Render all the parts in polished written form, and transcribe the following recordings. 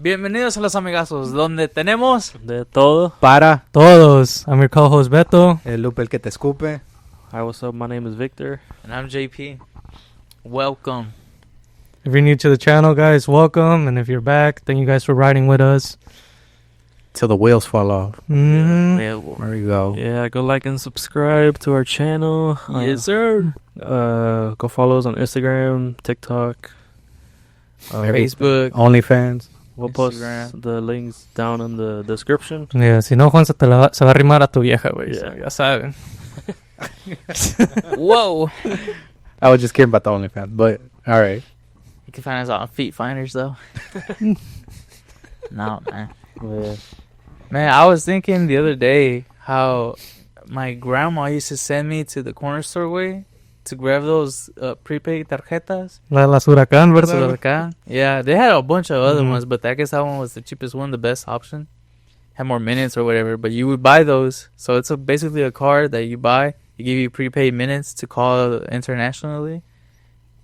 Bienvenidos a los Amigasos, donde tenemos de todo. Para Todos. I'm your co-host Beto. el LUPE, el que te escupe. Hi, what's up? My name is Victor. and I'm JP. Welcome. If you're new to the channel, guys, welcome. And if you're back, thank you guys for riding with us. Till the wheels fall off. Mm-hmm. There you go. Yeah, go like and subscribe to our channel. Yes, sir. Go follow us on Instagram, TikTok, Facebook. OnlyFans. We'll Instagram. post the links down in the description. Yeah, si no, Juan se va a arrimar a tu vieja, güey. Yeah. So, ya saben. Whoa. I was just kidding about the OnlyFans, but all right. You can find us on Feet Finders, though. No, man. Yeah. Man, I was thinking the other day how my grandma used to send me to the corner store way to grab those prepaid tarjetas. Las Huracán, So, ¿verdad? acá. Yeah, they had a bunch of other Mhm. ones, but I guess that one was the cheapest one, the best option. Had more minutes or whatever, but you would buy those. So it's basically a card that you buy. It give you prepaid minutes to call internationally.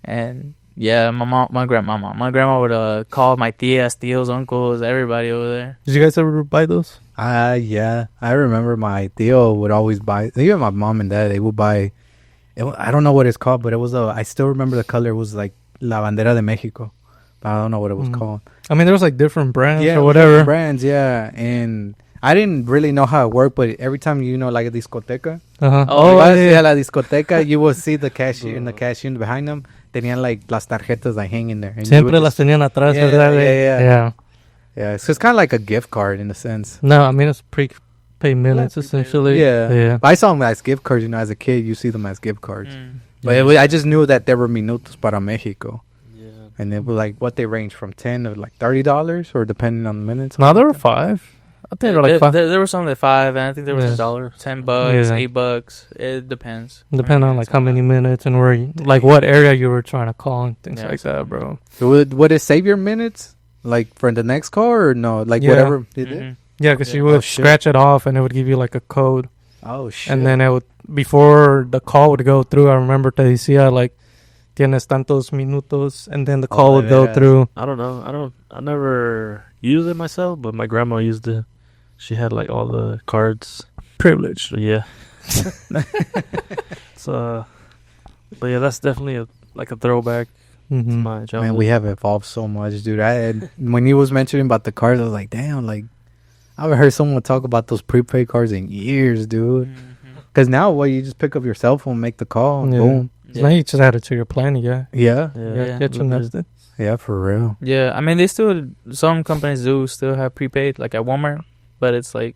And yeah, my grandma would call my tias, tíos, uncles, everybody over there. Did you guys ever buy those? Yeah. I remember my tío would always buy, even my mom and dad, they would buy, I don't know what it's called, but it was I still remember the color. It was like La Bandera de Mexico. But I don't know what it was called. I mean, there was like different brands Yeah, or whatever. brands, yeah. And I didn't really know how it worked, but every time, like a discoteca. Uh-huh. Oh, Yeah, la discoteca, you will see the cashier and the cashier behind them. Tenían like las tarjetas like hanging there. And you would Siempre las just- tenían atrás, Yeah, ¿verdad? yeah, güey? yeah. Yeah, so it's kind of like a gift card in a sense. No, I mean, it's prepaid minutes, essentially. Yeah. But I saw them as gift cards, as a kid, you see them as gift cards. Mm. But I just knew that there were minutos para Mexico. Yeah. And it was like, what they range from 10 to like $30 or depending on the minutes. No, there were 5. I think they were like 5. There were some that $5, and I think there was Yeah. $1, $10, Yeah. $8. It depends. Depending on like how many minutes and where you, like what area you were trying to call and things Yeah. like that, bro. So would it save your minutes? Like for the next call or no? Like Yeah. whatever it did? Mhm. Yeah, because Yeah. you would Oh, shit. scratch it off and it would give you like a code. Oh, shit. And then it would, before the call would go through, I remember te decía like, tienes tantos minutos, and then the call would go yeah. through. I don't know. I never used it myself, but my grandma used it. She had like all the cards. Privilege. So, yeah. So, but yeah, that's definitely a throwback to Mm-hmm. my childhood. Man, we have evolved so much, dude. When you was mentioning about the cards, I was like, damn, like, I haven't heard someone talk about those prepaid cards in years, dude. Mhm. Because now, you just pick up your cell phone, make the call, Yeah. boom. Now you just add it to your plan, yeah. Yeah, Yeah. Get you nested. yeah, for real. Yeah, I mean, some companies do still have prepaid, like at Walmart, but it's like,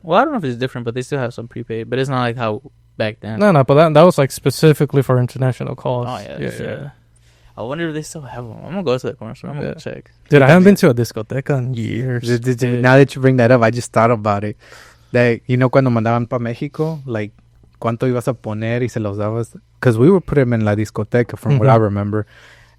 well, I don't know if it's different, but they still have some prepaid, but it's not like how back then. No, but that was like specifically for international calls. Oh, yeah, yeah, sure. yeah. I wonder if they still have them. I'm gonna go to the corner store. I'm gonna Yeah. check. Dude, I haven't been to a discoteca in years. Now that you bring that up, I just thought about it. That, cuando mandaban para Mexico, like, cuánto ibas a poner y se los dabas. Because we would put them in la discoteca, from what I remember.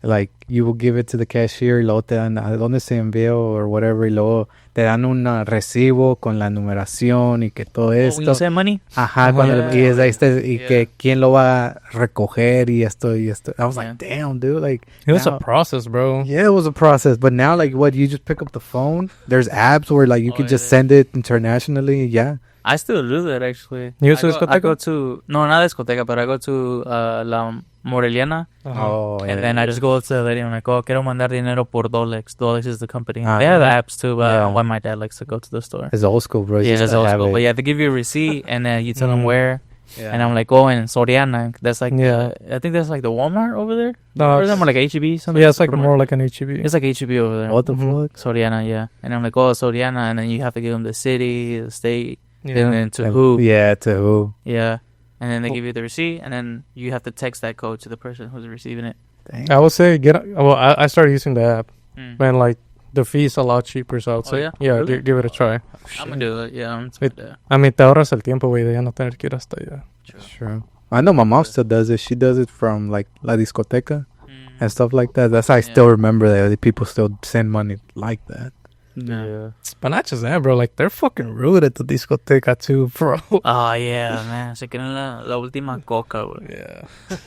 Like, you will give it to the cashier y luego te dan a dónde se envió or whatever. Y luego te dan un recibo con la numeración y que todo Oh, esto. when you say money? Ajá, cuando Yeah. y que quién lo va a recoger y esto y esto. I was like, Yeah. damn, dude. Like, It was now- a process, bro. yeah, it was a process. But now, like, you just pick up the phone. There's apps where, like, you Oh, can just yeah. send it internationally. Yeah. I still do that actually. You go to I discoteca? go to no, not discoteca, but I go to La Moreliana, Oh, yeah. and then I just go to the lady and I'm like, oh, quiero mandar dinero por Dolex. Dolex is the company. Ah, they have yeah. apps too, but Yeah. why my dad likes to go to the store. It's old school, bro. Yeah, Just it's to old have school. it. But yeah, they give you a receipt and then you tell them Mm. where. Yeah. And I'm like, oh, in Soriana. That's like, Yeah. I think that's like the Walmart over there. No, Or is that more like HEB? Something. yeah, it's like Supermarket? more like an HEB. It's like HEB over there. What the Mhm. fuck? Soriana, yeah. And I'm like, oh, Soriana, and then you have to give them the city, the state, and Yeah. then to who. Yeah, to who? Yeah. And then they Oh. give you the receipt, and then you have to text that code to the person who's receiving it. Dang. I would say I started using the app, Mm. and like the fee's a lot cheaper, so I would Oh, say, yeah? Really? give it a try. I'm gonna do it. Yeah, I'm Wait. yeah. I mean, te ahorras el tiempo, güey, de ya no tener que ir hasta allá. Sure. I know my mom still does it. She does it from, like, la discoteca Mm. and stuff like that. That's how I still remember that the people still send money like that. Yeah. But not just that, bro. Like, they're fucking rude at the discoteca, too, bro. Oh, yeah, man. Se quieren la última coca, güey. Yeah.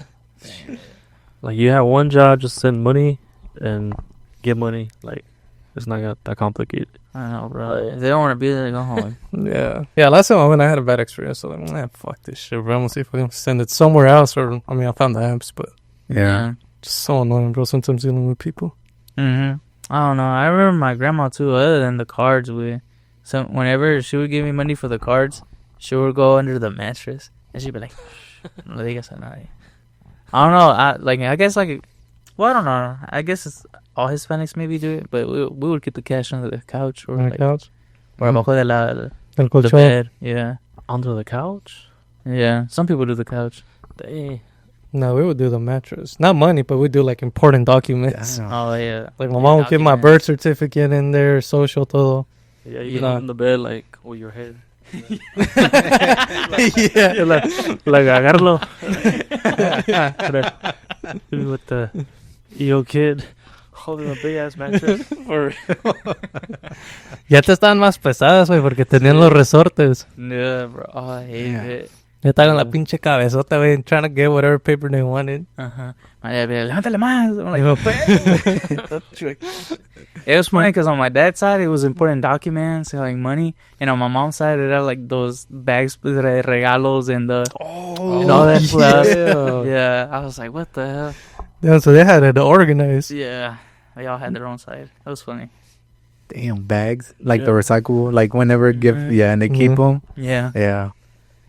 Like, you have one job, just send money and get money. Like, It's not that complicated. I know, bro. If they don't want to be there, go home. Yeah. Last time I went, I had a bad experience. So like, man, fuck this shit, bro. I'm gonna see if I can send it somewhere else. Or I mean, I found the apps, but just so annoying, bro. Sometimes dealing with people. I don't know. I remember my grandma too. Other than the cards, so whenever she would give me money for the cards, she would go under the mattress and she'd be like, "No le digas a nadie." I don't know. I guess well, I don't know. I guess it's all Hispanics maybe do it, but we would keep the cash under the couch or On the couch. or abajo de El the colchón. bed. Yeah, Under the couch? yeah. Some people do the couch. Dang. No, we would do the mattress. Not money, but we do like important documents. Oh yeah. Like my mom would get my birth certificate in there, social, todo. Yeah, you Yeah. get in the bed like with your head. Yeah. Like agárralo. With the EO kid holding a big ass mattress. Ya te estaban más pesadas, güey, porque tenían los resortes. Yeah, bro. Oh, I hate it. Ya estaban la pinche cabezota, güey, trying to get whatever paper they wanted. My dad be like, levántale más. I'm like, it was funny because on my dad's side, it was important documents, like money. And on my mom's side, it had like those bags de regalos and and all that stuff. Yeah, I was like, what the hell? Yeah, so they had it organized. Yeah, they all had their own side. That was funny. Damn, bags. Like the recyclable, like whenever give, yeah, and they keep them. Yeah. Yeah.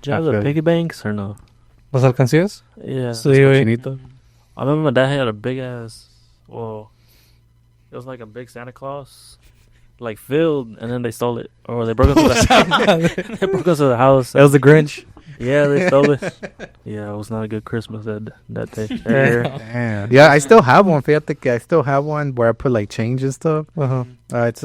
Do you have the piggy banks or no? ¿Las alcancías? Yeah. Sí, güey. Cochinito. I remember my dad had a big ass, well, it was like a big Santa Claus, like filled, and then they stole it. Or they broke into the house. They broke into the house. That was the Grinch. Yeah, they stole it. Yeah, it was not a good Christmas that day. Damn. Yeah, I still have one. Fíjate que I still have one where I put like change and stuff. Uh-huh. It's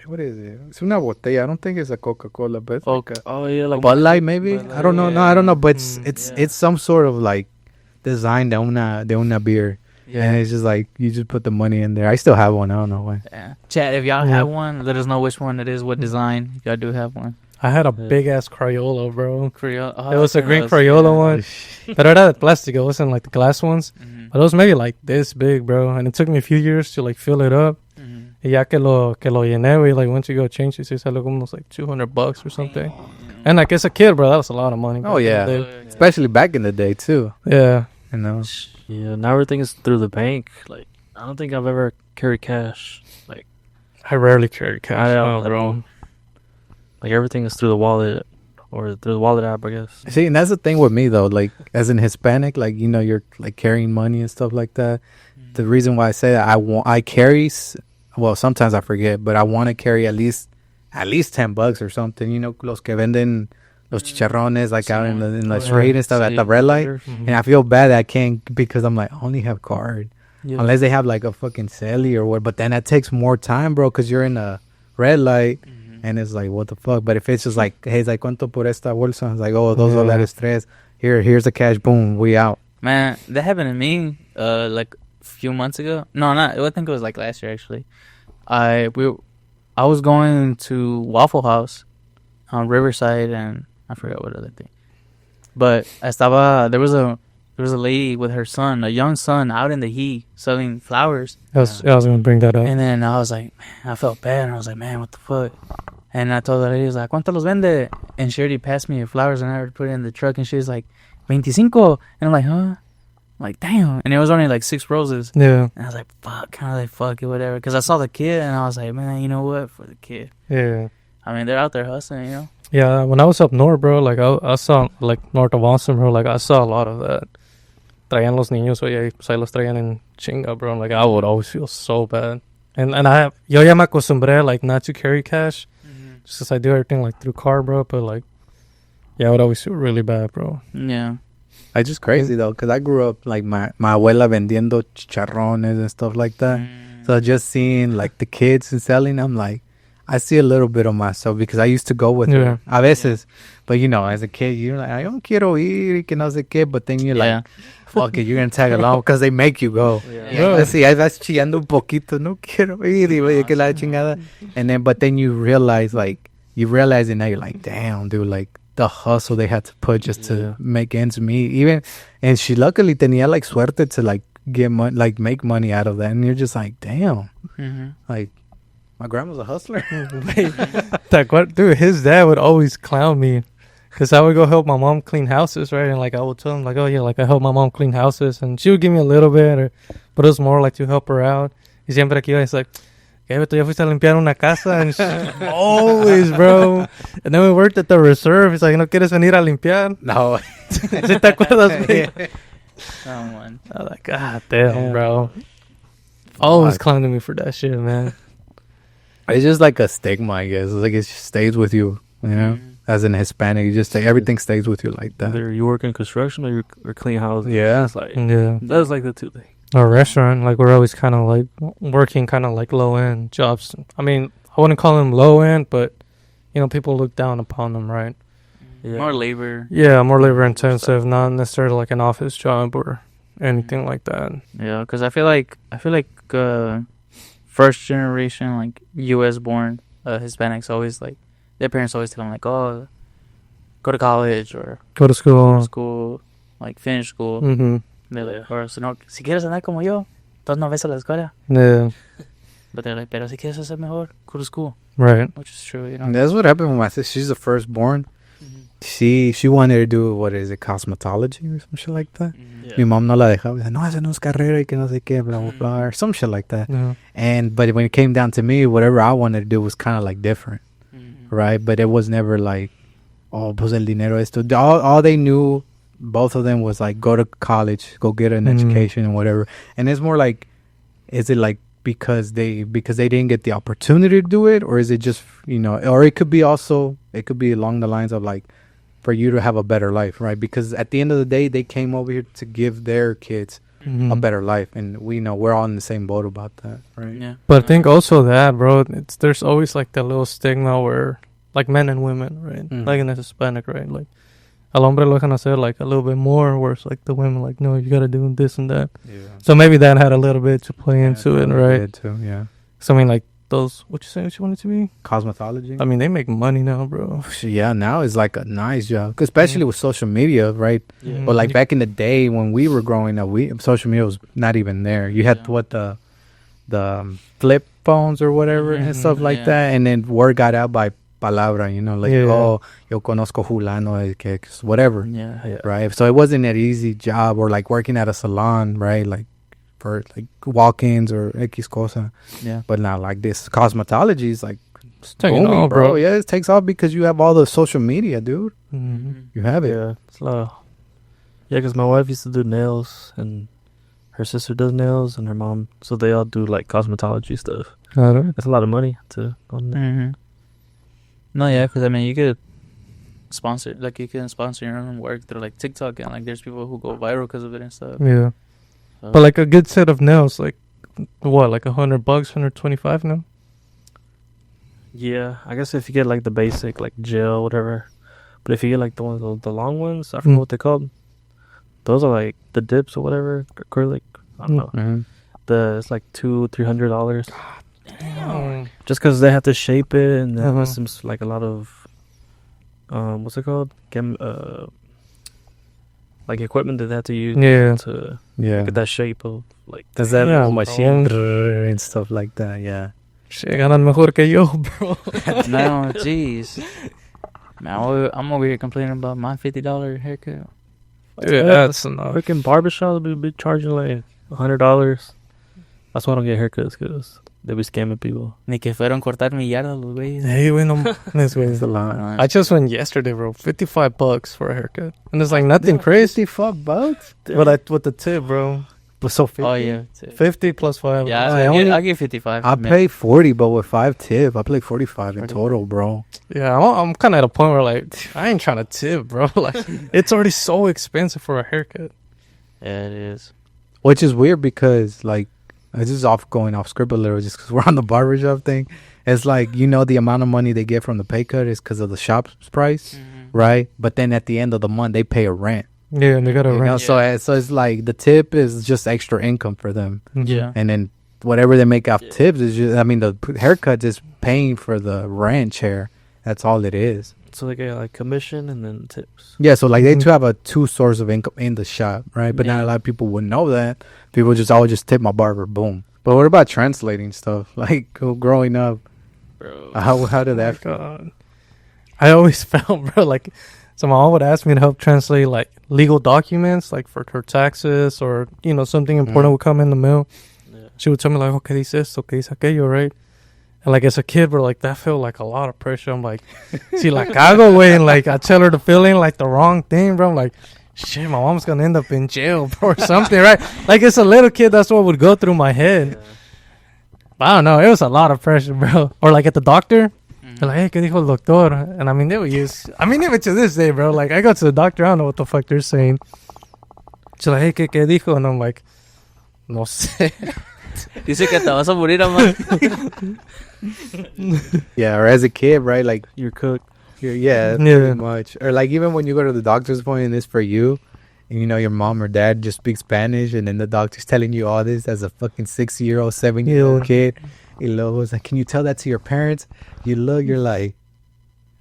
what is it? It's una botella. I don't think it's a Coca-Cola, but it's like a Oh yeah, like Bud Light maybe. Bud Light, I don't know. No, I don't know. But it's some sort of like design de una beer. Yeah. And it's just like you just put the money in there. I still have one. I don't know why. Yeah. Chat, if y'all have one, let us know which one it is, what design. If y'all do have one. I had a big ass Crayola, bro. Crayola. Oh, It was a green those, Crayola one. But it had plastic. It wasn't like the glass ones. Mhm. But it was maybe like this big, bro. And it took me a few years to like fill it up. Mhm. Y ya que lo llené, we like once you go change it, it's almost like $200 or something. And like as a kid, bro, that was a lot of money. Oh, back in yeah. the day. Especially back in the day too. Yeah. You know. Yeah, now everything is through the bank. Like I don't think I've ever carried cash. Like I rarely carry cash. I now, don't, bro. like everything is through the wallet or through the wallet app, I guess. See, and that's the thing with me though. Like as an Hispanic, like you know, you're like carrying money and stuff like that. The reason why I say that I carry. Well, sometimes I forget, but I want to carry at least $10 or something. You know, los que venden los chicharrones like out in the street and stuff at the red light. Mm-hmm. And I feel bad that I can't because I'm like I only have card. Yeah. Unless they have like a fucking celly or what. But then that takes more time, bro, because you're in a red light. And it's like, what the fuck? But if it's just like, hey, it's like, ¿cuánto por esta bolsa? It's like, oh, those $2 tres. Here's the cash. Boom, we out. Man, that happened to me like a few months ago. No, not. I think it was like last year actually. I was going to Waffle House on Riverside and I forgot what other thing. But there was a lady with her son, a young son, out in the heat selling flowers. I was going to bring that up. And then I was like, man, I felt bad. And I was like, man, what the fuck? And I told the lady, I was like, ¿cuánto los vende? And she already passed me the flowers and I already put it in the truck. And she was like, 25. And I'm like, huh? I'm like, damn. And it was only like 6 roses. Yeah. And I was like, fuck. Kind of like, fuck it, whatever. Because I saw the kid and I was like, man, you know what? For the kid. Yeah. I mean, they're out there hustling, you know? Yeah, when I was up north, bro, like I saw, like north of Austin, bro, like I saw a lot of that. Traían los niños, oye, pues ahí los traían en chinga, bro. Like I would always feel so bad. And yo ya me acostumbré, like, not to carry cash. Just because I do everything, like, through car, bro. But, like, yeah, I would always feel really bad, bro. Yeah. It's just crazy, though, because I grew up, like, my abuela vendiendo chicharrones and stuff like that. So just seeing, like, the kids and selling, I'm like, I see a little bit of myself because I used to go with her. A veces. But, you know, as a kid, you're like, I don't quiero ir y que no sé qué. But then you're like, fuck it, you're going to tag along because they make you go. Sí, ahí vas chillando un poquito. No quiero ir y que la chingada. And then, but then you realize it now. You're like, damn, dude, like the hustle they had to put just to make ends meet. And she luckily tenía like suerte to like get money, like make money out of that, and you're just like, damn, Mm-hmm. like my grandma's a hustler. Like what, dude? His dad would always clown me because I would go help my mom clean houses, right? And like I would tell him, like, oh yeah, like I help my mom clean houses, and she would give me a little bit, but it was more like to help her out. Y siempre aquí it's like, "¿Qué, Beto, ya fuiste a limpiar una casa?" And always, bro. And then we worked at the reserve. He's like, "¿No quieres venir a limpiar?" No, ¿Sí te acuerdas, güey? Oh, man. I was like, God damn, Yeah. bro. Always Fuck. clowning me for that shit, man. it's just like a stigma, I guess. It's like it just stays with you, you know. Mhm. As an Hispanic, you just say everything stays with you like that. Either you work in construction or clean houses. Yeah. It's like Yeah. that's like the two things. Our restaurant, like, we're always kind of like working kind of like low end jobs. I mean, I wouldn't call them low end, but you know, people look down upon them, right? Yeah. More labor. Yeah, more labor intensive, not necessarily like an office job or anything like that. Yeah, because I feel like first generation, like U.S. born Hispanics, always like their parents always tell them like, oh, go to college or Go to go to school. school, like finish school. Mm-hmm. They're like, or si quieres andar como yo, entonces no ves a la escuela. Yeah, But they're like, pero si quieres ser mejor, go to school, right. which is true, you know. And that's what happened with my sister. She's the firstborn. Mhm. She wanted to do, what is it, cosmetology or some shit like that. Mhm. Mi mom no la dejaba. Dice, no, esa no es carrera y que no sé qué, blah, blah, blah, or some shit like that. Yeah. But when it came down to me, whatever I wanted to do was kind of like different, Mhm. right? But it was never like, oh, pues el dinero esto. All they knew, both of them, was like, go to college, go get an education and whatever. And it's more like, is it like because they didn't get the opportunity to do it, or is it just, you know, or it could be along the lines of like, for you to have a better life, right? Because at the end of the day, they came over here to give their kids Mhm. a better life, and we know we're all in the same boat about that, right? Yeah. But I think also that, bro, there's always like that little stigma where, like, men and women, right? Mhm. Like in the Hispanic, right? Like, al hombre lo dejan hacer like a little bit more, whereas like the women, like, no, you gotta do this and that. Yeah. So maybe that had a little bit to play into it, right? Too, yeah. So I mean, like, those, what you say, what you want it to be? Cosmetology. I mean, they make money now, bro. Yeah, now it's like a nice job, 'cause especially with social media, right? Yeah. But like back in the day when we were growing up, social media was not even there. You had Yeah. the flip phones or whatever and Mhm, stuff like yeah. that, and then word got out by palabra, you know, like, Yeah. oh, yo conozco fulano, que whatever, Yeah. Yeah. right? So it wasn't an easy job, or like working at a salon, right? Like for like walk-ins or X cosa. Yeah. But now like this cosmetology is like It's taking booming, off, bro. Yeah, it takes off because you have all the social media, dude. Mhm. You have it. Yeah, it's a lot. Yeah, because my wife used to do nails, and her sister does nails, and her mom. So they all do like cosmetology stuff. Alright. That's a lot of money to go in there. Mm-hmm. No, yeah, because I mean, you could sponsor, like, you can sponsor your own work through like TikTok, and like, there's people who go viral because of it and stuff. Yeah. So, But like a good set of nails, like, what, like $100, 125 now? Yeah, I guess if you get like the basic, like gel, whatever. But if you get like the ones, the long ones, I forget what they're called. Those are like the dips or whatever, acrylic. I don't know. Mm-hmm. It's like $200-$300 Damn. just because they have to shape it, and that Uh-huh. seems like a lot of what's it called? Like equipment that they have to use Yeah. to Yeah. get that shape of like. Does that Yeah, machine and stuff like that? Yeah. Shit, ganan mejor que yo, bro. no, jeez. Man, I'm over here complaining about my $50 haircut. Yeah, that's enough. Freaking barbershops be charging like $100. That's why I don't get haircuts, because they be scamming people. Ni que fueron cortar mi yarda los güeyes. Hey, güey, no mames, güey. It's a lot. I just went yesterday, bro. $55 for a haircut, and it's like nothing crazy. $55? But I with the tip, bro. But so 50. Oh, yeah. 50 plus 5. Yeah, I I give 55. I man. pay 40, but with 5 tip, I pay 45 in 40. total, bro. Yeah, I'm kind of at a point where like I ain't trying to tip, bro. Like it's already so expensive for a haircut. Yeah, it is. Which is weird because, like, this is going off script a little just because we're on the barbershop thing. It's like, you know, the amount of money they get from the pay cut is because of the shop's price, right? But then at the end of the month, they pay a rent. Yeah, and they gotta You know? rent. So it's like the tip is just extra income for them. Mhm. Yeah. And then whatever they make off Yeah. tips is just, I mean, the haircut is paying for the ranch hair. That's all it is. So they get like commission and then tips. Yeah, so like they do have a two source of income in the shop, right? But not a lot of people would know that. People just always just tip my barber, boom. But what about translating stuff? Like growing up, Bro. how did that? God. I always felt, bro, like, so my mom would ask me to help translate like legal documents, like for her taxes or something important would come in the mail. Yeah. She would tell me like, okay, dice esto, okay, dice aquello, right? And like as a kid, bro, like that felt like a lot of pressure. I'm like, see, like cago, way, and like I tell her to fill in like the wrong thing, bro. I'm like, shit, my mom's gonna end up in jail, bro, or something, right? Like as a little kid, that's what would go through my head. Yeah. But I don't know, it was a lot of pressure, bro. Or like at the doctor, they're like, hey, ¿qué dijo el doctor? And I mean, they would use, even to this day, bro. Like I go to the doctor, I don't know what the fuck they're saying. She's like, hey, ¿qué dijo? And I'm like, no sé. Dice que te vas a morir, ama. Yeah, or as a kid, right? Like You're cooked. yeah, pretty much. Or like even when you go to the doctor's appointment, it's for you, and your mom or dad just speaks Spanish, and then the doctor's telling you all this as a fucking 6-year-old, 7-year-old kid. Y luego it's like, can you tell that to your parents? You look, you're like,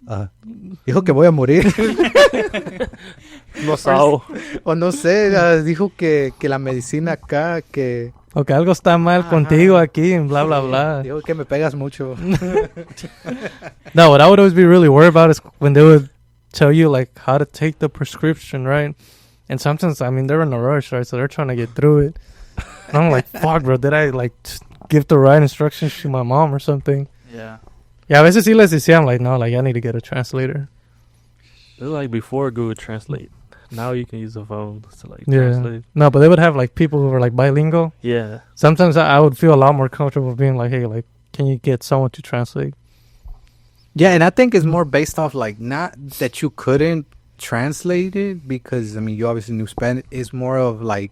dijo que voy a morir. No sao. O no sé, dijo que la medicina acá, que... O que algo está mal contigo aquí, and blah, blah, blah. Dijo que me pegas mucho. No, what I would always be really worried about is when they would tell you, like, how to take the prescription, right? And sometimes, they're in a rush, right? So they're trying to get through it. And I'm like, fuck, bro, did I, like, give the right instructions to my mom or something? Yeah. Yeah, a veces sí les decía, I'm like, no, like, I need to get a translator. It was like before Google Translate. Now you can use the phone to like Yeah. translate. No, but they would have, like, people who were, like, bilingual. Yeah. Sometimes I would feel a lot more comfortable being like, hey, like, can you get someone to translate? Yeah, and I think it's more based off, like, not that you couldn't translate it, because, you obviously knew Spanish. It's more of, like,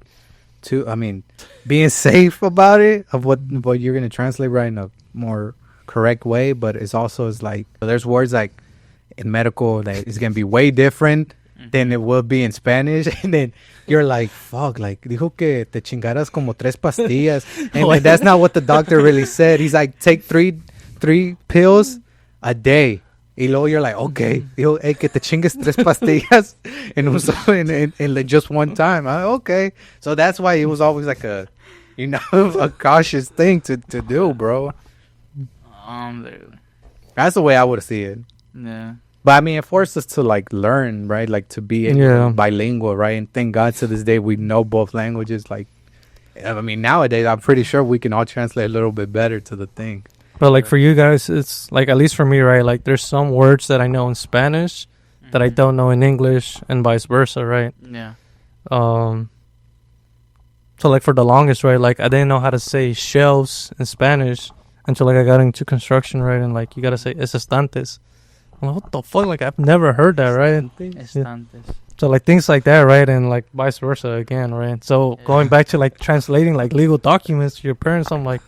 being safe about it, of what you're going to translate right in a more correct way. But it's also, it's like, there's words, like, in medical that is going to be way different than it will be in Spanish. And then you're like, fuck, like, dijo que te chingaras como 3 pastillas. And like, that's not what the doctor really said. He's like, take three pills a day. Y luego you're like, okay, dijo, hey, que te chingues 3 pastillas in like just one time. Okay. So that's why it was always like a cautious thing to do, bro. That's the way I would see it. Yeah. But it forced us to like learn, right? Like to be bilingual, right? And thank God to this day we know both languages. Like, nowadays I'm pretty sure we can all translate a little bit better to the thing. But like for you guys, it's like, at least for me, right? Like there's some words that I know in Spanish that I don't know in English, and vice versa, right? Yeah. So like for the longest, right? Like I didn't know how to say shelves in Spanish until like I got into construction, right? And like you gotta say estantes. I'm like, what the fuck? Like I've never heard that, right? Estantes. So like things like that, right? And like vice versa again, right? So going back to like translating like legal documents to your parents, I'm like,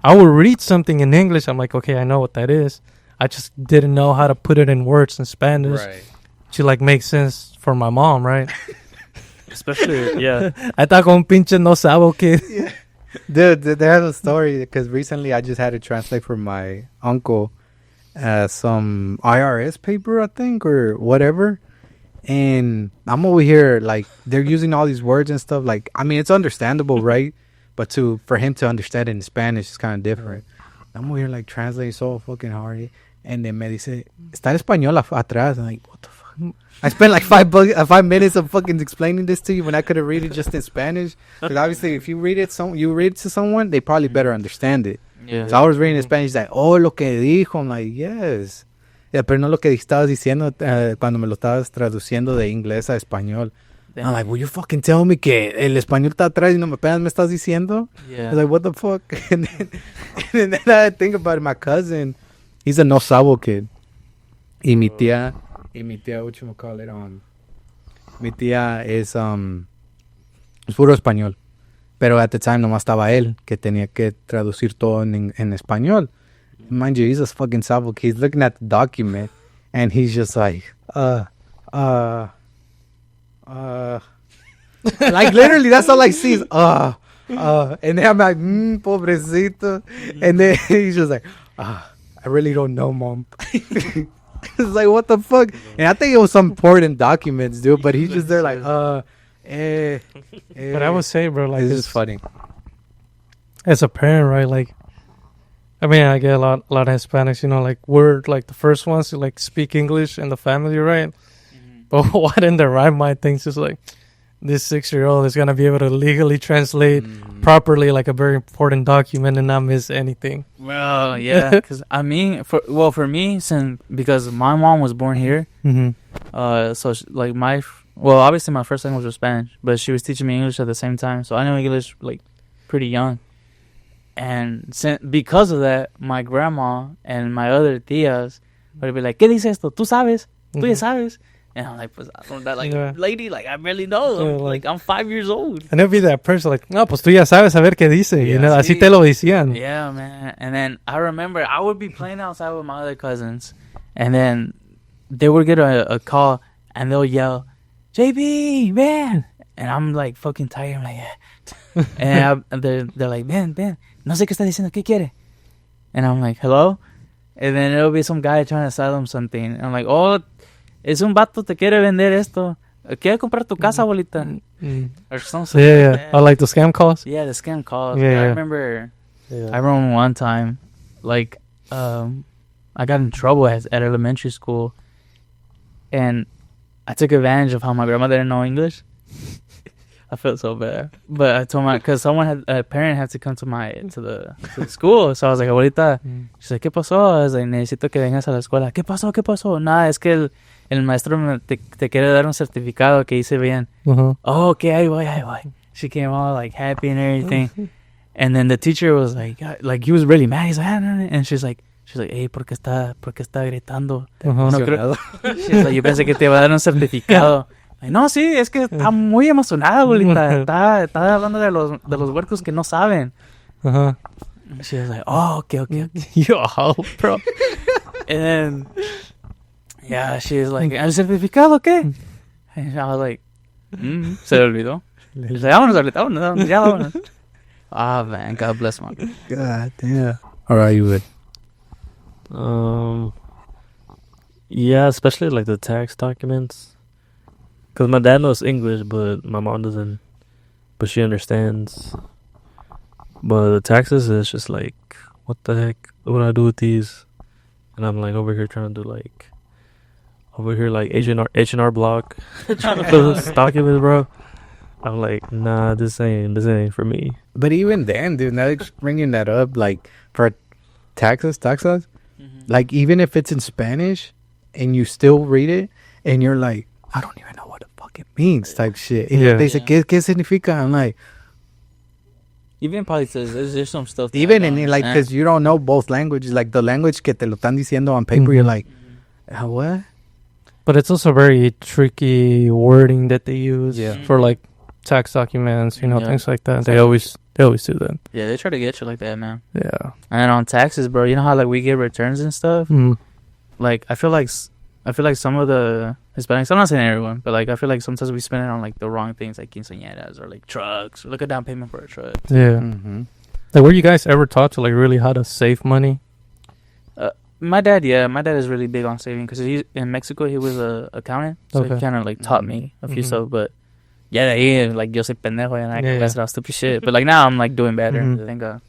I would read something in English. I'm like, okay, I know what that is. I just didn't know how to put it in words in Spanish to like make sense for my mom, right? Especially, yeah. I thought con pinche no sabo kid. Yeah. Dude, they have a story because recently I just had to translate for my uncle some IRS paper, I think, or whatever. And I'm over here, like, they're using all these words and stuff. Like, it's understandable, right? But for him to understand it in Spanish is kind of different. I'm over here, like, translating so fucking hard. And then me dice, está en español atrás. I'm like, what the fuck? I spent like 5 minutes of fucking explaining this to you when I could have read it just in Spanish. Because obviously, if you read it, to someone, they probably better understand it. Yeah. So I was reading in Spanish, like, oh, lo que dijo. I'm like, yes. Yeah, pero no lo que estabas diciendo cuando me lo estabas traduciendo de inglés a español. I'm like, will you fucking tell me que el español está atrás y no me apenas me estás diciendo? Yeah. I was like, what the fuck? And then I think about it, my cousin, he's a no sabo kid. Y mi tía, whatchamacallit, mi tía es puro español. Pero at the time nomás estaba él, que tenía que traducir todo en español. Mind you, he's a fucking sabo kid. He's looking at the document, and he's just like, like literally, that's all I see is, and then I'm like, pobrecito. And then he's just like, I really don't know, mom. It's like, what the fuck? And I think it was some important documents, dude. But he's just there like, But I would say, bro, like it's it's just funny. as a parent, right? Like, I mean, I get a lot of Hispanics, you know, like we're like the first ones to like speak English in the family, right? But what in their right mind thinks is like, this 6-year-old is gonna be able to legally translate properly like a very important document and not miss anything. Well, yeah, because I mean, for me, because my mom was born here, so like obviously my first language was Spanish, but she was teaching me English at the same time, so I know English like pretty young. And because of that, my grandma and my other tias would be like, ¿Qué dice esto? ¿Tú sabes? ¿Tú ya sabes? And I'm like, pues, I don't know, like, lady, like, I barely know. Like, I'm 5 years old. And it'll be that person like, no, pues tú ya sabes saber qué dice. You know, así te lo decían. Yeah, man. And then I remember I would be playing outside with my other cousins. And then they would get a call and they'll yell, JB, man. And I'm like fucking tired. I'm like, yeah. And they're like, Ben, no sé qué está diciendo. ¿Qué quiere? And I'm like, hello? And then it'll be some guy trying to sell them something. And I'm like, oh, es un vato, te quiere vender esto. Quiere comprar tu casa, abuelita. Or something. Yeah. I like the scam calls. Yeah, the scam calls. Yeah. I remember one time, like, I got in trouble at elementary school. And I took advantage of how my grandma didn't know English. I felt so bad. But I told because a parent had to come to the school. So I was like, abuelita, she's like, ¿qué pasó? I was like, necesito que vengas a la escuela. ¿Qué pasó? Nada, es que el maestro te quiere dar un certificado que hice bien. Oh, okay, ahí voy. She came all like happy and everything. And then the teacher was like he was really mad. He's like, and she's like, hey, ¿por qué está gritando? No creo. She's like, yo pensé que te iba a dar un certificado. Like, no, sí, es que está muy emocionada, abuelita. Está hablando de los huercos que no saben. She was like, oh, okay. Yo, bro. And then, yeah, she was like, ¿el certificado qué? And I was like, se le olvidó. She's like, vámonos, abuelita, ya vámonos. Ah, man, God bless my God damn. All right, you would. Yeah, especially like the tax documents. Because my dad knows English, but my mom doesn't. But she understands. But the taxes is just like, what the heck? What do I do with these? And I'm like over here trying to do like, H&R Block, trying to fill this document, bro. I'm like, nah, this ain't for me. But even then, dude, now that bringing that up, like for taxes, like even if it's in Spanish and you still read it and you're like, I don't even know what the fuck it means, type shit. And they say, ¿Qué significa? I'm like, even probably says there's some stuff. Even in like, because you don't know both languages, like the language que te lo están diciendo on paper, you're like, what? But it's also very tricky wording that they use Yeah. for like tax documents, you know, things like that. They always do that. Yeah, they try to get you like that, man. Yeah. And on taxes, bro, you know how like we get returns and stuff. Like I feel like some of the Hispanics, I'm not saying everyone, but like I feel like sometimes we spend it on like the wrong things, like quinceañeras or like trucks, or like a down payment for a truck. Yeah. Like, were you guys ever taught to like really how to save money? My dad is really big on saving because he's in Mexico. He was a accountant, so he kind of like taught me a few stuff. But yeah, like yo soy pendejo and I mess around stupid shit. But like now I'm like doing better, thank God.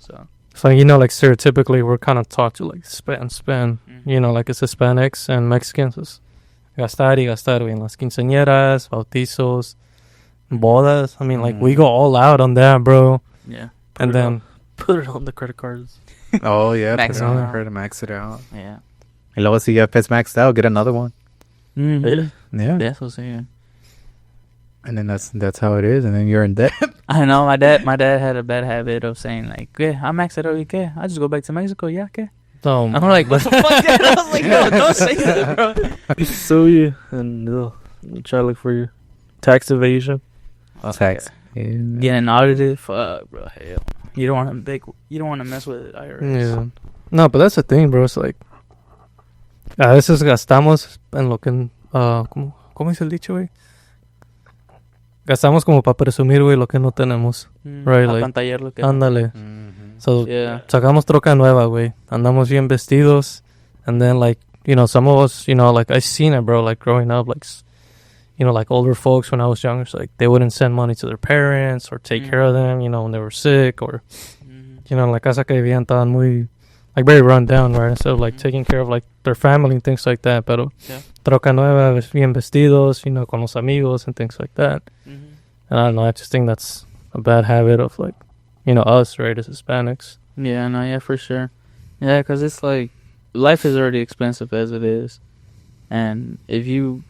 So you know, like stereotypically, we're kind of taught to like spend. You know, like as Hispanics and Mexicans, es gastar y gastar en las quinceañeras, bautizos, bodas. I mean, like we go all out on that, bro. Yeah. And then put it on the credit cards. Oh yeah, max it out. Yeah. And luego si ya it's maxed out, get another one. Really? Yeah. That's what I'm saying. And then that's how it is, and then you're in debt. I know my dad had a bad habit of saying like, "Yeah, I maxed it out, ¿qué? I just go back to Mexico, yeah, ¿qué?" I'm like, what the fuck? Dad? I was like, no, don't say that, bro. Sue you and they'll try to look for you. Tax evasion. Tax. Yeah. Getting audited, fuck, bro. Hell, you don't want to mess with IRS. Yeah. No, but that's the thing, bro. It's like a veces gastamos en lo que ¿cómo es el dicho, güey? Gastamos como para presumir, güey, lo que no tenemos. Right, like, pantallar lo que ándale. So, yeah. sacamos troca nueva, güey. Andamos bien vestidos. And then, like, you know, some of us, you know, like I seen it, bro, like growing up, like, you know, like older folks when I was younger, so like they wouldn't send money to their parents or take care of them, you know, when they were sick, or, you know, la casa que vivían estaban muy, like very run down, right? Instead of like taking care of like their family and things like that. Pero troca nueva, bien vestidos, you know, con los amigos and things like that. And I don't know, I just think that's a bad habit of like, you know, us, right, as Hispanics. Yeah, no, yeah, for sure. Yeah, because it's like life is already expensive as it is, and if you're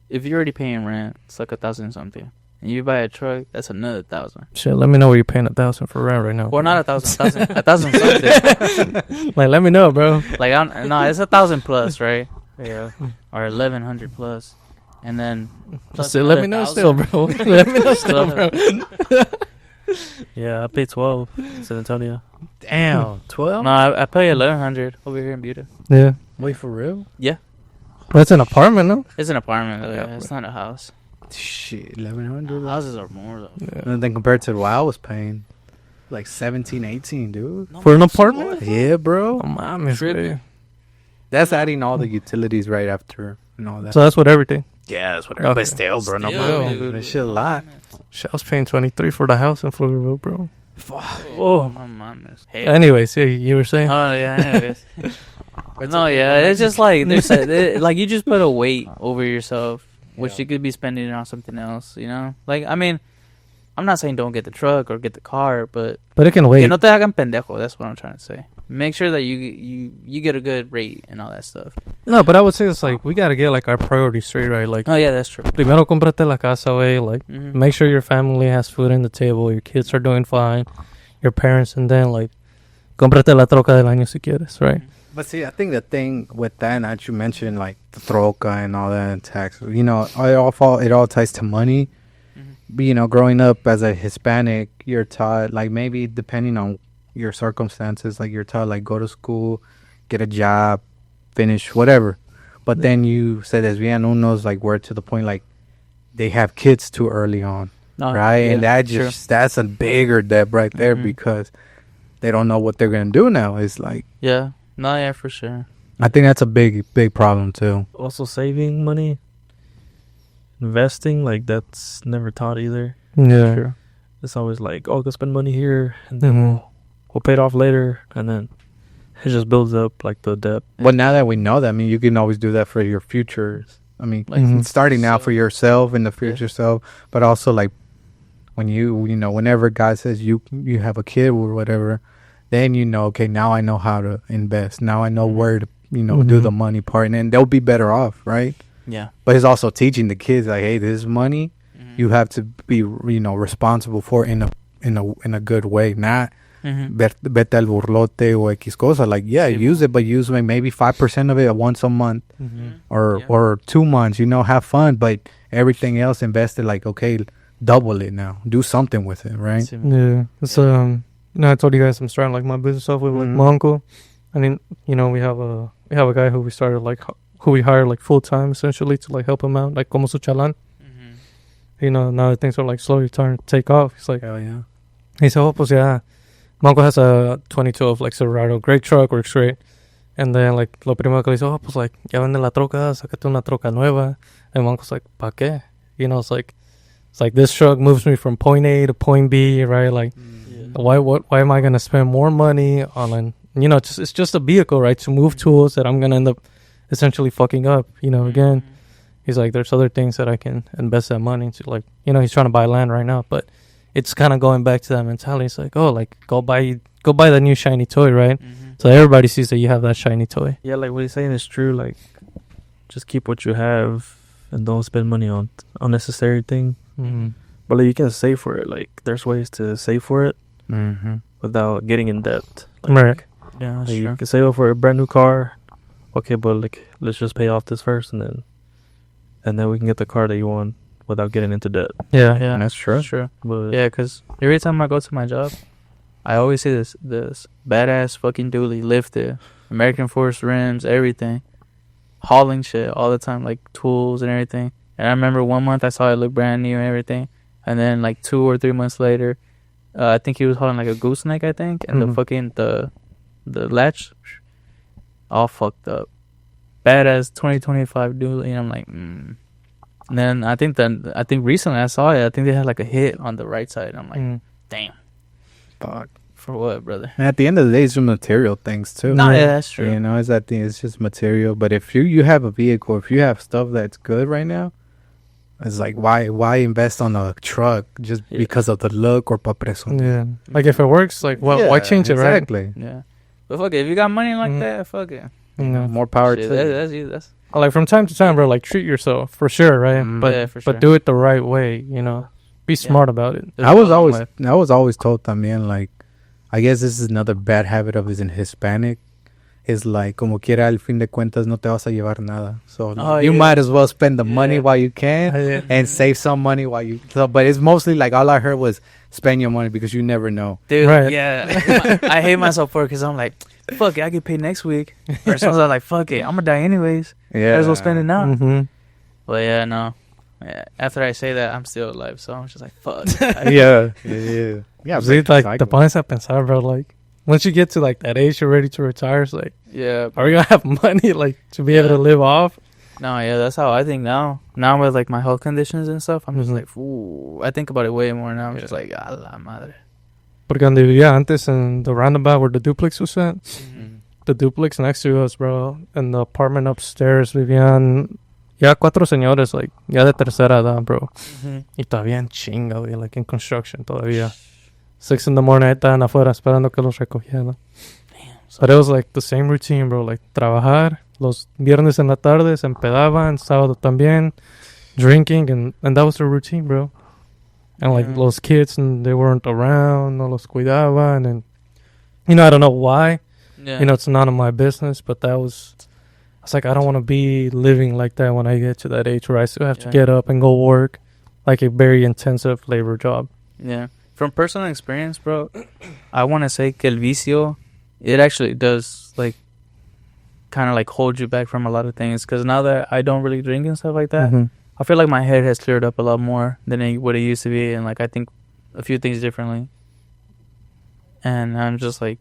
already paying rent, it's like 1,000 something, and you buy a truck, that's another 1,000. Shit, let me know where you're paying 1,000 for rent right now. Well, not 1,000, 1,000 something. Like, let me know, bro. Like, no, it's 1,000 plus, right? Yeah, or 1,100 plus, and then Just let me know still, bro. Let me know still, bro. Yeah, I pay 12 in San Antonio. Damn, 12? No, I pay 1,100 over here in Buda. Yeah. Wait, for real? That's an apartment, no? It's an apartment, though. Yeah, it's not a house. Shit, 1,100. Houses are more though. Yeah. And then compared to what I was paying, like 17, 18, dude. No, For an man, apartment? Yeah, bro. Oh, mames, Tripping. güey. That's adding all the utilities right after and all that. So that's what everything. Yeah, that's what. Okay. But still, bro, no Still, mames. dude. That shit a lot. Shit, I was paying 23 for the house in Pflugerville, bro. Oh, my mom. Hey. Anyways, yeah, you were saying? Oh yeah. Anyways. No, yeah. It's just like like you just put a weight over yourself, which you could be spending it on something else. You know, like I mean, I'm not saying don't get the truck or get the car, but But it can wait. que no te hagan pendejo. That's what I'm trying to say. Make sure that you get a good rate and all that stuff. No, but I would say it's like, we got to get like our priorities straight, right? Like, Oh yeah, that's true. primero comprate la casa, way. Like, Mhm. make sure your family has food on the table, your kids are doing fine, your parents, and then like, comprate la troca del año si quieres, right? But see, I think the thing with that you mentioned, like the troca and all that and taxes, you know, it all ties to money. But, you know, growing up as a Hispanic, you're taught, like, maybe depending on your circumstances, like, you're taught, like, go to school, get a job, finish, whatever. But then you said, as bien unos, like, we're to the point, like, they have kids too early on, No, right? yeah, And that true. that's a bigger debt right there Mhm. because they don't know what they're going to do now. It's like, Yeah. No, yeah, for sure. I think that's a big problem, too. Also, saving money, investing, like that's never taught either. Yeah. Sure. It's always like, oh, go spend money here, and then Mhm. we'll pay it off later, and then it just builds up like the debt. But now that we know that, I mean, you can always do that for your futures. I mean, Like, Mhm. starting now so- for yourself and the future self, but also like when you know, whenever God says you have a kid or whatever, then you know, okay, now I know how to invest. Now I know where to, you know, do Mhm. the money part, and then they'll be better off, right? Yeah. But it's also teaching the kids like, hey, this money Mhm. you have to be, you know, responsible for in a good way, not Mhm. vete al burlote o X cosa. Like, yeah, Sí, use it, but use like maybe 5% of it once a month or Yeah. or 2 months. You know, have fun, but everything else invested. Like, okay, double it now. Do something with it, right? Sí. Yeah. It's, you know, I told you guys I'm starting like my business off with like Mhm. my uncle. I mean, you know, we have a guy who we started like, who we hired like full time essentially to like help him out, like como su chalán. Mhm. You know, now that things are like slowly starting to take off. He's like, Hell yeah. he said, oh, pues yeah. My uncle has a 2012 like Silverado, great truck, works great. And then like lo primero que le dice, oh, pues like ya vende la troca, sácate una troca nueva. And my uncle's like, ¿pa qué? You know, it's like this truck moves me from point A to point B, right? Like, why am I gonna spend more money on you know, it's just a vehicle, right, to move tools that I'm gonna end up essentially fucking up, you know, again. He's like, there's other things that I can invest that money into, like, you know, he's trying to buy land right now, but it's kind of going back to that mentality. It's like, oh, like go buy the new shiny toy, right? Mhm. So everybody sees that you have that shiny toy. Yeah, like what he's saying is true. Like, just keep what you have and don't spend money on unnecessary thing. Mm-hmm. But like, you can save for it. Like, there's ways to save for it Mm-hmm. without getting in debt. Like, Right. Yeah, that's like, you true. can save up for a brand new car. Okay, but like, let's just pay off this first, and then we can get the car that you want without getting into debt. Yeah. Yeah, That's true. That's true. But Yeah, because every time I go to my job, I always see this badass fucking dually lifted, American Force rims, everything, hauling shit all the time, like tools and everything. And I remember one month I saw it look brand new and everything, and then like 2 or 3 months later, I think he was hauling like a gooseneck, I think, and Mhm. the fucking the latch all fucked up. badass 2025 dually, and I'm like, And then I think recently I saw it. I think they had like a hit on the right side. I'm like, damn, Fuck. for what, brother? And at the end of the day, it's just material things too. No, yeah, that's true. You know, it's that thing. It's just material. But if you have a vehicle, if you have stuff that's good right now, it's like why invest on a truck just because of the look or pa preso? Yeah. Like if it works, like why change it, right? Exactly. Yeah, but fuck it. If you got money like that, fuck it. Yeah. More power Shit, to you. that's you. That's Like from time to time, bro, like treat yourself for sure, right? But yeah, for sure. but do it the right way, you know. Be smart about it. I was always told también, like, I guess this is another bad habit of is in Hispanic. Is like, como quiera, al fin de cuentas, no te vas a llevar nada. So you might as well spend the money while you can and save some money while you. So, but it's mostly like all I heard was spend your money because you never know. Dude, Right. yeah. I hate myself for it because I'm like, fuck it, I get paid next week. Or sometimes I'm like, fuck it, I'm gonna die anyways. Yeah. Might as well spend it now. Mm-hmm. But yeah, no. Yeah, after I say that, I'm still alive, so I'm just like, fuck. Yeah. See, like the pones a pensar, bro. Like once you get to like that age, you're ready to retire. It's like, Yeah. are we gonna have money like to be able to live off? No, yeah, that's how I think now. Now with like my health conditions and stuff, I'm just like, ooh. I think about it way more now. I'm just like, a la madre. Porque donde vivía antes in the roundabout where the duplex was at, the duplex next to us, bro, and the apartment upstairs vivían ya 4 señores, like, ya de tercera edad, bro. Y todavía en chinga, güey, like in construction todavía. 6 in the morning, ahí estaban afuera esperando que los recogieran. But it was like the same routine, bro, like trabajar, los viernes en la tarde se empedaban, sábado también, drinking, and that was the routine, bro. And like those kids, and they weren't around, no los cuidaban, and you know, I don't know why. Yeah. You know, it's none of my business, but I was like, I don't want to be living like that when I get to that age where I still have to get up and go work, like a very intensive labor job. Yeah. From personal experience, bro, I want to say que el vicio, it actually does, like, kind of, like, hold you back from a lot of things. Because now that I don't really drink and stuff like that, I feel like my head has cleared up a lot more than what it used to be. And, like, I think a few things differently. And I'm just like,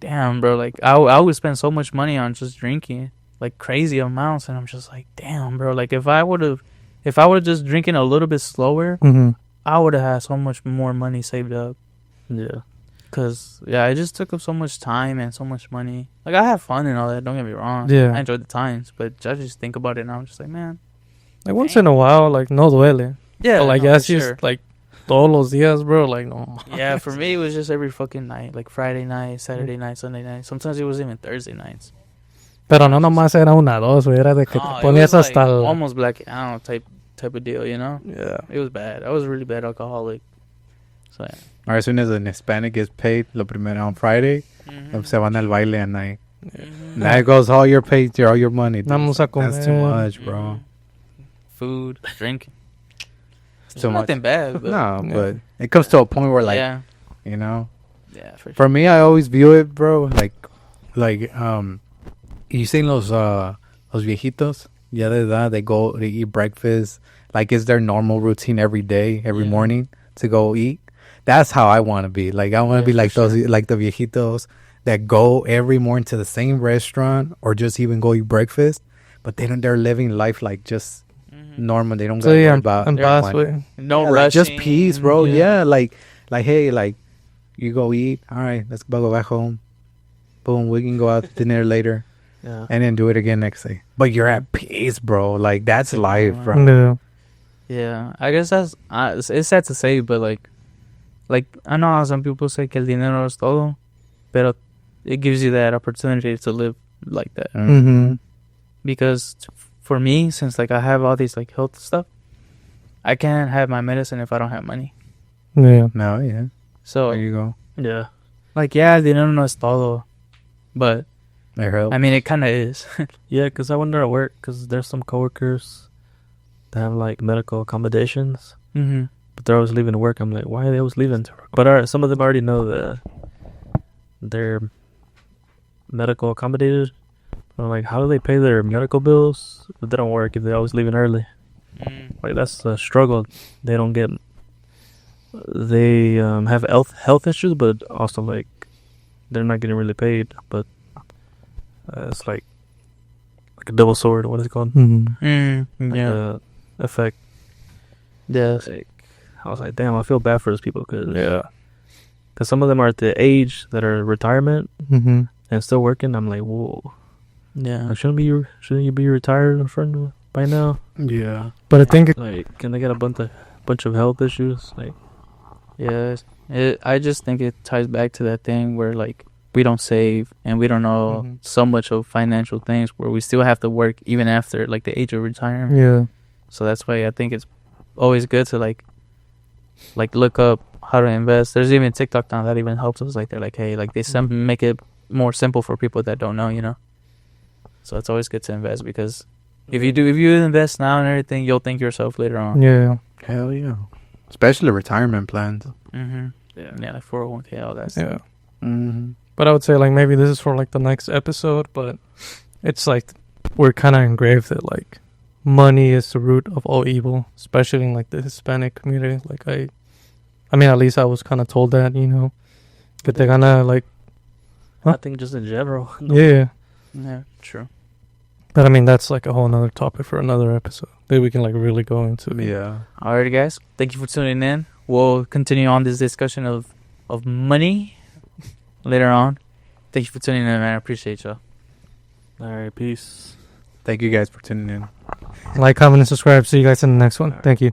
damn, bro. Like, I would spend so much money on just drinking, like, crazy amounts. And I'm just like, damn, bro. Like, if I would have just drinking a little bit slower, I would have had so much more money saved up. Yeah. Because, it just took up so much time and so much money. Like, I have fun and all that. Don't get me wrong. Yeah. I enjoyed the times. But I just think about it now. I'm just like, man. Like, once in a while, like, no duele. Yeah. But, like, no, that's for just, sure. like, todos los días, bro. Like, no. Yeah, for me, it was just every fucking night. Like, Friday night, Saturday night, Sunday night. Sometimes it was even Thursday nights. Pero no nomás era una, dos, güey. Era de que te No, it ponías was hasta... like almost blackout type of deal, you know? Yeah. It was bad. I was a really bad alcoholic. So, yeah. Or as soon as an Hispanic gets paid, lo primero on Friday, se van al baile at night. That goes all your pay, all your money. Dude. Vamos a That's too comer. much, bro. Food, drinking. It's too much. Nothing bad. But No, but it comes to a point where, like, yeah. you know. Yeah, for sure. For me, I always view it, bro, like, you seen los viejitos, ya de edad, they go, they eat breakfast, like, it's their normal routine every day, every morning to go eat. That's how I want to be. Like, I want to be like those, like the viejitos that go every morning to the same restaurant or just even go eat breakfast, but they're living life like just normal. They don't So, gotta yeah, worry about en paz, güey. No like, rushing. just peace, bro. Yeah, like hey, like you go eat. All right, let's go back home. Boom, we can go out to dinner later, and then do it again next day. But you're at peace, bro. Like that's life, bro. Yeah. Yeah, I guess that's it's sad to say, but like I know how some people say que el dinero es todo, pero it gives you that opportunity to live like that. Because for me, since like I have all these like health stuff, I can't have my medicine if I don't have money. Yeah. No, yeah. So There you go. Yeah. like el dinero no es todo, but There help. I mean it kind of is. Yeah, because I wonder at work, because there's some coworkers that have like medical accommodations, but they're always leaving to work. I'm like, why are they always leaving to work? But some of them already know that they're medical accommodated. I'm like, how do they pay their medical bills if they don't work, if they're always leaving early? Like, that's a struggle. They don't get... They have health issues, but also, like, they're not getting really paid. But it's like like a double sword. What is it called? Mm-hmm. Like Yeah. a effect. Yes. Like, I was like, damn, I feel bad for those people because some of them are at the age that are retirement Mm-hmm. and still working. I'm like, whoa, Yeah. like, shouldn't you be retired by now? Yeah. But I think Like, can they get a bunch of health issues? Like, Yes. I just think it ties back to that thing where like we don't save and we don't know Mhm. so much of financial things where we still have to work even after like the age of retirement. yeah. So that's why I think it's always good to like look up how to invest. There's even TikTok now that even helps us. Like they're like, hey, like they make it more simple for people that don't know, you know. So it's always good to invest because if you invest now and everything, you'll thank yourself later on. Yeah. Hell yeah. Especially retirement plans. Mm-hmm. Yeah, like 401k, all that stuff. Yeah. Mm-hmm. But I would say like maybe this is for like the next episode, but it's like we're kind of engraved that like money is the root of all evil, especially in like the Hispanic community. Like I mean, at least I was kind of told that, you know, but they're gonna like, Huh? I think just in general. yeah. Yeah, true. But I mean, that's like a whole nother topic for another episode that we can like really go into. Yeah. Alrighty, guys. Thank you for tuning in. We'll continue on this discussion of money later on. Thank you for tuning in, man. I appreciate y'all. All right, peace. Thank you guys for tuning in. Like, comment, and subscribe. See you guys in the next one. Thank you.